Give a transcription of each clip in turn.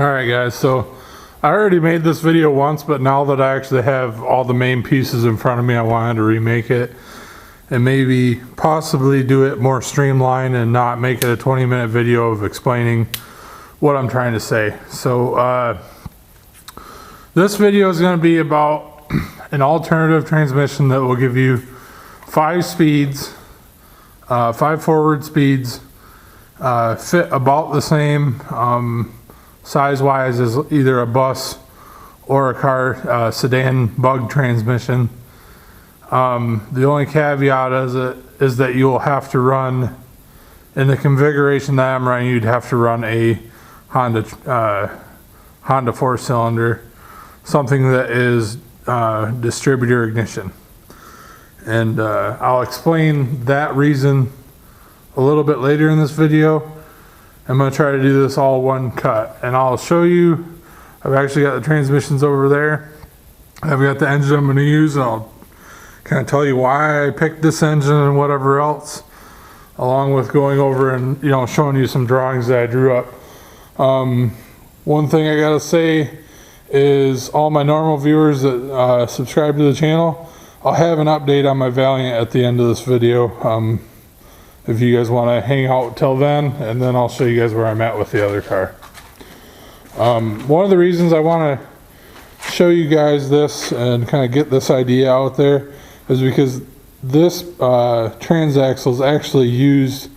Alright guys, so I already made this video once, but now that I actually have all the main pieces in front of me, I wanted to remake it and maybe possibly do it more streamlined and not make it a 20-minute video of explaining what I'm trying to say. So this video is going to be about an alternative transmission that will give you 5 speeds, 5 forward speeds, fit about the same size-wise as either a bus or a car sedan bug transmission. The only caveat is that you will have to run, in the configuration that I'm running, you'd have to run a Honda 4-cylinder, something that is distributor ignition. And I'll explain that reason a little bit later in this video. I'm going to try to do this all one cut, and I'll show you. I've actually got the transmissions over there. I've got the engine I'm going to use, and I'll kind of tell you why I picked this engine and whatever else, along with going over and showing you some drawings that I drew up. One thing I gotta say is all my normal viewers that subscribe to the channel, I'll have an update on my Valiant at the end of this video. If you guys want to hang out till then, and then I'll show you guys where I'm at with the other car. One of the reasons I want to show you guys this and kind of get this idea out there is because this transaxle is actually used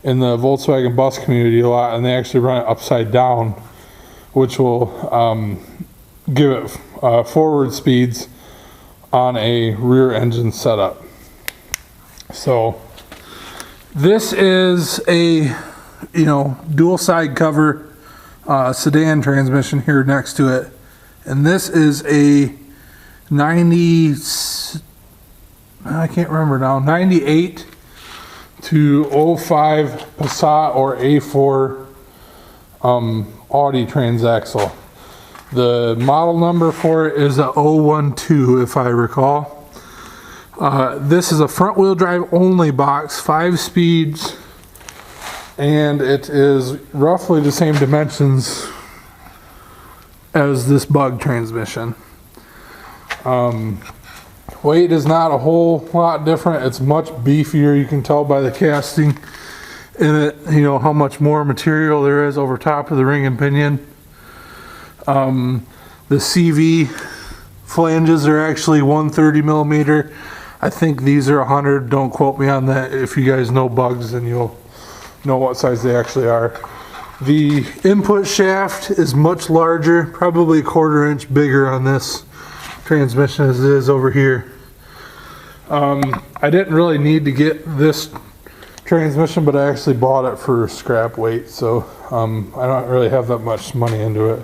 in the Volkswagen bus community a lot, and they actually run it upside down, which will give it forward speeds on a rear engine setup. So this is a dual side cover sedan transmission here next to it, and this is a 98 to 05 Passat or A4 Audi transaxle. The model number for it is a 012 if I recall. This is a front wheel drive only box, 5 speeds, and it is roughly the same dimensions as this bug transmission. Weight is not a whole lot different. It's much beefier. You can tell by the casting in it, how much more material there is over top of the ring and pinion. The CV flanges are actually 130 millimeter. I think these are 100. Don't quote me on that. If you guys know bugs, then you'll know what size they actually are. The input shaft is much larger, probably a 1/4 inch bigger on this transmission as it is over here. I didn't really need to get this transmission, but I actually bought it for scrap weight, so I don't really have that much money into it.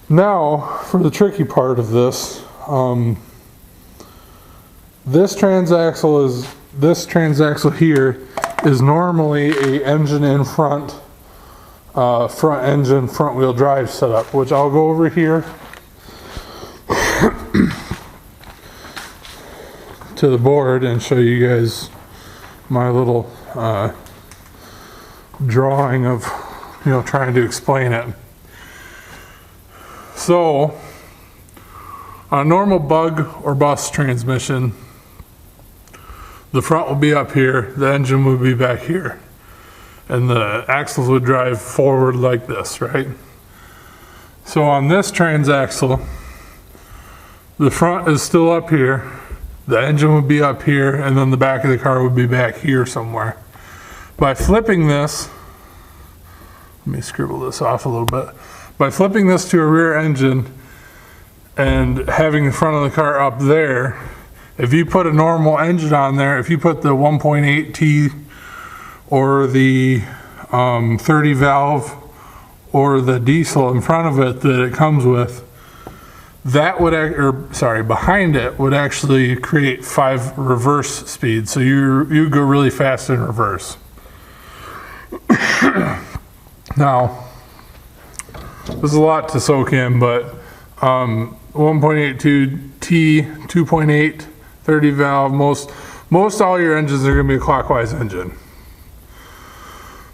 Now for the tricky part of this. This transaxle here is normally a engine in front, front engine, front wheel drive setup, which I'll go over here to the board and show you guys my little drawing of trying to explain it. So on a normal bug or bus transmission, the front will be up here, the engine would be back here, and the axles would drive forward like this, right? So on this transaxle, the front is still up here, the engine would be up here, and then the back of the car would be back here somewhere. By flipping this, let me scribble this off a little bit. By flipping this to a rear engine and having the front of the car up there, if you put a normal engine on there, if you put the 1.8T or the 30 valve or the diesel in front of it that it comes with, that would, behind it would actually create 5 reverse speeds. So you go really fast in reverse. Now, there's a lot to soak in, but 1.82T, 2.8, 30 valve, most all your engines are going to be a clockwise engine.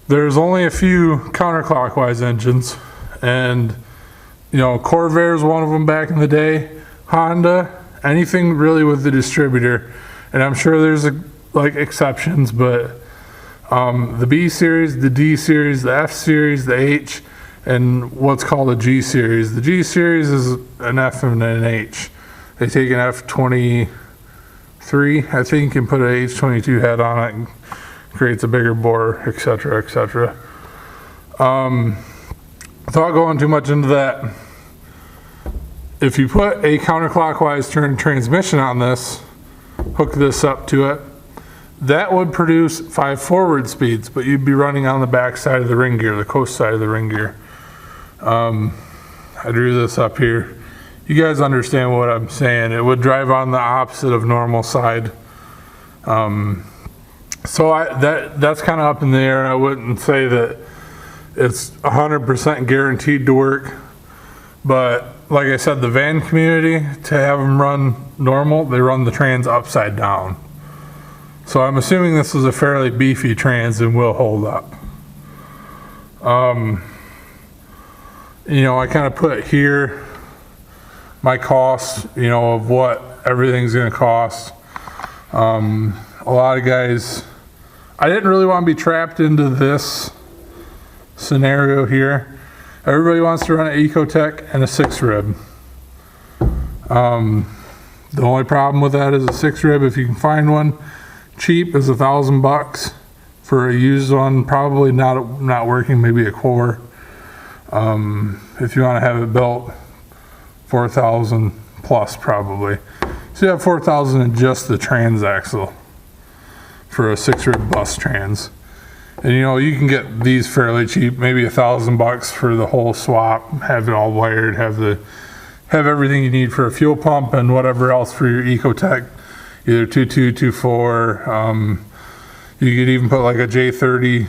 There's only a few counterclockwise engines, and you know, Corvair is one of them back in the day. Honda, anything really with the distributor, and I'm sure there's like exceptions, but the B series, the D series, the F series, the H, and what's called a G series. The G series is an F and an H. They take an F23, I think, and put an H22 head on it and creates a bigger bore, etc., etc. Without going too much into that, if you put a counterclockwise turn transmission on this, hook this up to it, that would produce 5 forward speeds, but you'd be running on the back side of the ring gear, the coast side of the ring gear. I drew this up here. You guys understand what I'm saying. It would drive on the opposite of normal side. So that's kind of up in the air. I wouldn't say that it's 100% guaranteed to work, but like I said, the van community, to have them run normal, they run the trans upside down. So I'm assuming this is a fairly beefy trans and will hold up. You know, I kind of put here my cost, you know, of what everything's going to cost. A lot of guys, I didn't really want to be trapped into this scenario here. Everybody wants to run an Ecotec and a 6-rib. The only problem with that is a 6-rib, if you can find one cheap, is $1,000 for a used one, probably not working, maybe a core. If you want to have it built, $4,000 plus probably. So you have $4,000 in just the transaxle for a 6-rib bus trans. And you know, you can get these fairly cheap, maybe $1,000 for the whole swap, have it all wired, have everything you need for a fuel pump and whatever else for your Ecotec, either 2.2, 2.4. You could even put like a J30,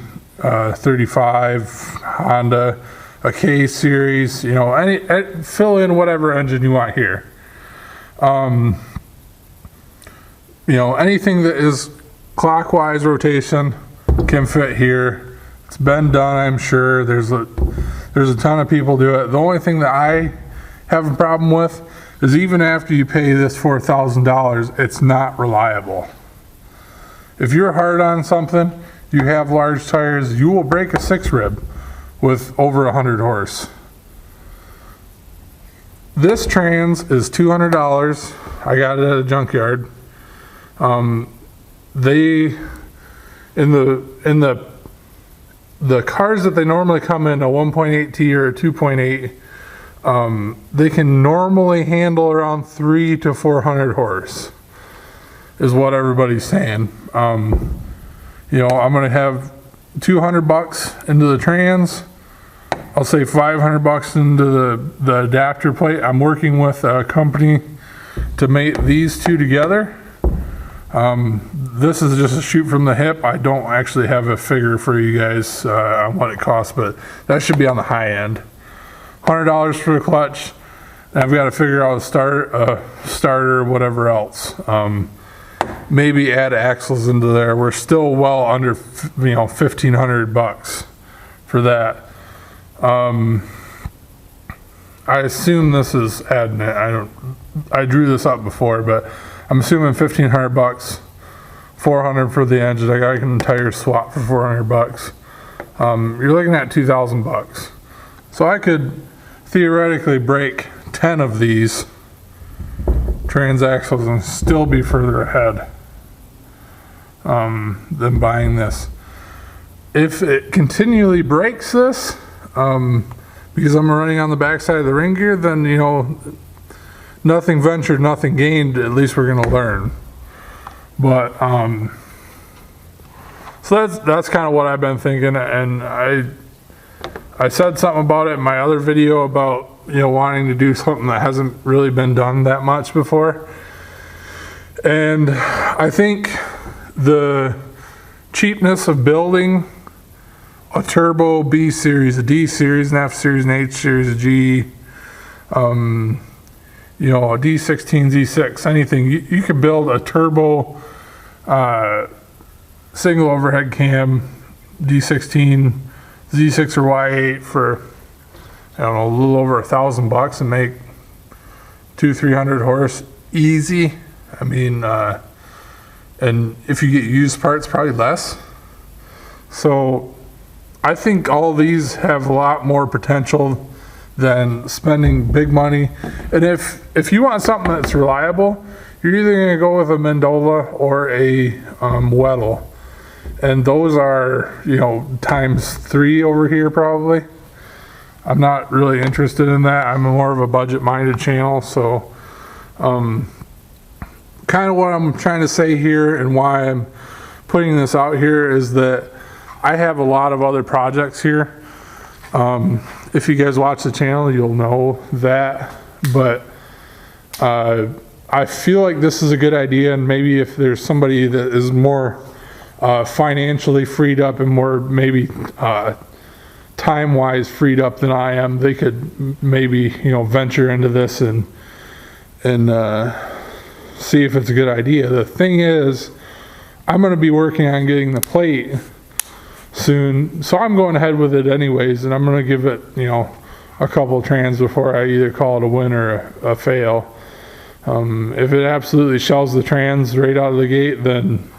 35 Honda, a K series, you know, fill in whatever engine you want here. You know, anything that is clockwise rotation can fit here. It's been done, I'm sure. There's a ton of people do it. The only thing that I have a problem with is even after you pay this $4,000, it's not reliable. If you're hard on something, you have large tires, you will break a 6-rib with over 100 horse. This trans is $200. I got it at a junkyard. In the cars that they normally come in, a 1.8T or a 2.8, they can normally handle around 300 to 400 horse, is what everybody's saying. You know, I'm gonna have $200 into the trans. I'll say $500 into the adapter plate. I'm working with a company to mate these two together. This is just a shoot from the hip. I don't actually have a figure for you guys on what it costs, but that should be on the high end. $100 for the clutch. And I've got to figure out a starter, whatever else. Maybe add axles into there. We're still well under, you know, $1,500 for that. I assume this is adding it. I drew this up before, but I'm assuming $1,500, $400 for the engine. I got an entire swap for $400. You're looking at $2,000. So I could theoretically break 10 of these transaxles and still be further ahead than buying this. If it continually breaks this, because I'm running on the backside of the ring gear, then, you know, nothing ventured, nothing gained. At least we're going to learn. But so that's kind of what I've been thinking, and I said something about it in my other video about, you know, wanting to do something that hasn't really been done that much before. And I think the cheapness of building a turbo B series, a D series, an F series, an H series, a G, you know, a D16, Z6, anything. You could build a turbo single overhead cam D16, Z6 or Y8 for, I don't know, a little over $1,000 and make 200-300 horse easy. I mean, and if you get used parts, probably less. So I think all these have a lot more potential than spending big money. And if you want something that's reliable, you're either going to go with a Mandola or a Weddle. And those are, you know, ×3 over here probably. I'm not really interested in that. I'm more of a budget-minded channel. So kind of what I'm trying to say here and why I'm putting this out here is that I have a lot of other projects here. If you guys watch the channel, you'll know that. But I feel like this is a good idea, and maybe if there's somebody that is more financially freed up and more maybe time-wise freed up than I am, they could maybe, you know, venture into this and see if it's a good idea. The thing is, I'm going to be working on getting the plate soon, so I'm going ahead with it anyways, and I'm going to give it, you know, a couple trans before I either call it a win or a fail. If it absolutely shells the trans right out of the gate, then,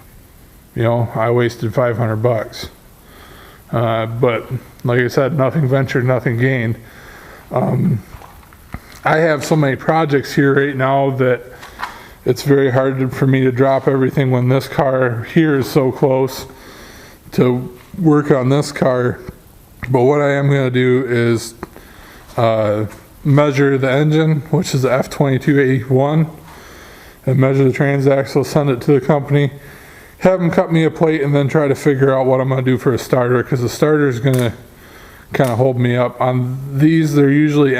you know, I wasted $500. But like I said, nothing ventured, nothing gained. I have so many projects here right now that it's very hard for me to drop everything when this car here is so close to work on this car. But what I am going to do is measure the engine, which is the F2281, and measure the transaxle, send it to the company, have them cut me a plate, and then try to figure out what I'm going to do for a starter, because the starter is going to kind of hold me up. On these, they're usually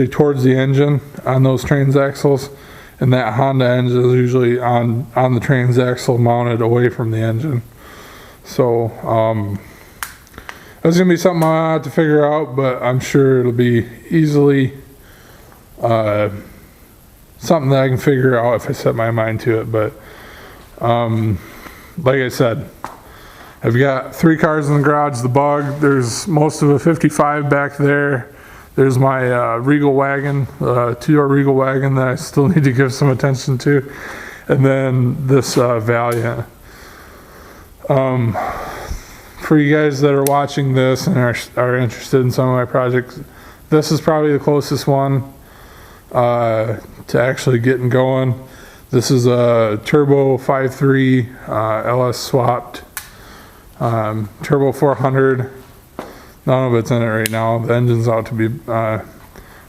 towards the engine on those transaxles, and that Honda engine is usually on the transaxle mounted away from the engine. So that's going to be something I'll have to figure out, but I'm sure it'll be easily something that I can figure out if I set my mind to it. But like I said, I've got 3 cars in the garage. The Bug, there's most of a 55 back there. There's my Regal wagon, 2-door Regal wagon that I still need to give some attention to. And then this Valiant. For you guys that are watching this and are interested in some of my projects, this is probably the closest one to actually getting going. This is a turbo 5.3 LS swapped turbo 400. None of it's in it right now. The engine's out to be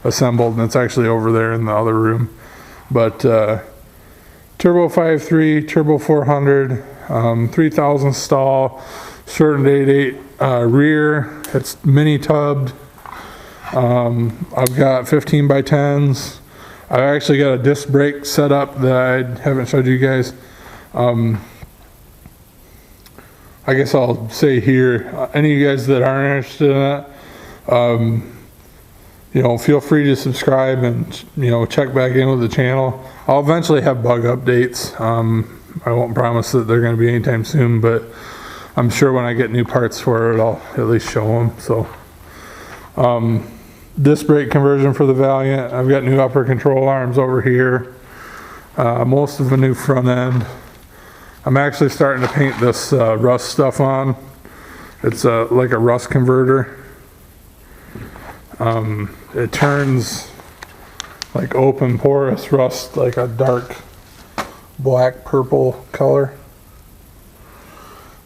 assembled, and it's actually over there in the other room. But turbo 5.3, turbo 400, 3,000 stall, shortened 8.8 rear. It's mini tubbed. I've got 15 by 10s. I've actually got a disc brake set up that I haven't showed you guys. I guess I'll say here, any of you guys that aren't interested in that, you know, feel free to subscribe and, you know, check back in with the channel. I'll eventually have bug updates. I won't promise that they're going to be anytime soon, but I'm sure when I get new parts for it, I'll at least show them. So, disc brake conversion for the Valiant. I've got new upper control arms over here. Most of a new front end. I'm actually starting to paint this rust stuff on. It's like a rust converter. It turns like open porous rust, like a dark black purple color.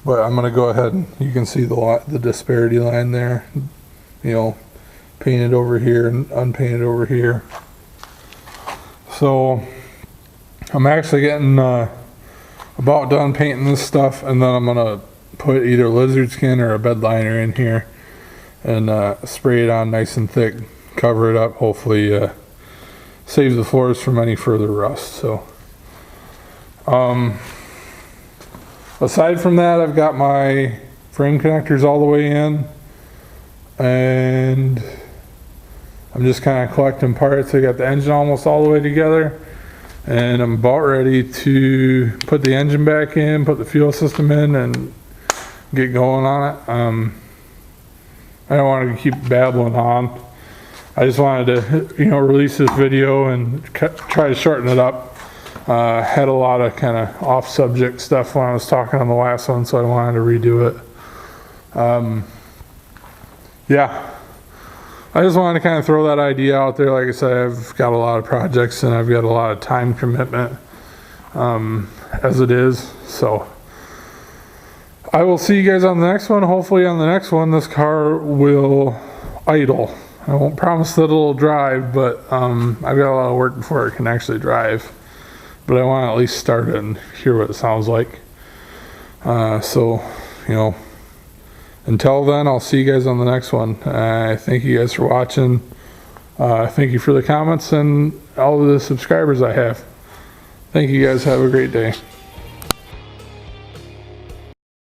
But I'm gonna go ahead and you can see the disparity line there. You know, painted over here and unpainted over here. So I'm actually getting about done painting this stuff, and then I'm gonna put either lizard skin or a bed liner in here and spray it on nice and thick, cover it up, hopefully save the floors from any further rust. So aside from that, I've got my frame connectors all the way in, and I'm just kind of collecting parts. I got the engine almost all the way together, and I'm about ready to put the engine back in, put the fuel system in, and get going on it. I don't want to keep babbling on. I just wanted to, release this video and try to shorten it up. Had a lot of kind of off-subject stuff when I was talking on the last one, so I wanted to redo it. Yeah, I just wanted to kind of throw that idea out there. Like I said, I've got a lot of projects and I've got a lot of time commitment as it is. So I will see you guys on the next one. Hopefully on the next one, this car will idle. I won't promise that it'll drive, but I've got a lot of work before it can actually drive. But I want to at least start it and hear what it sounds like. So, until then, I'll see you guys on the next one. Thank you guys for watching. Thank you for the comments and all of the subscribers I have. Thank you guys. Have a great day.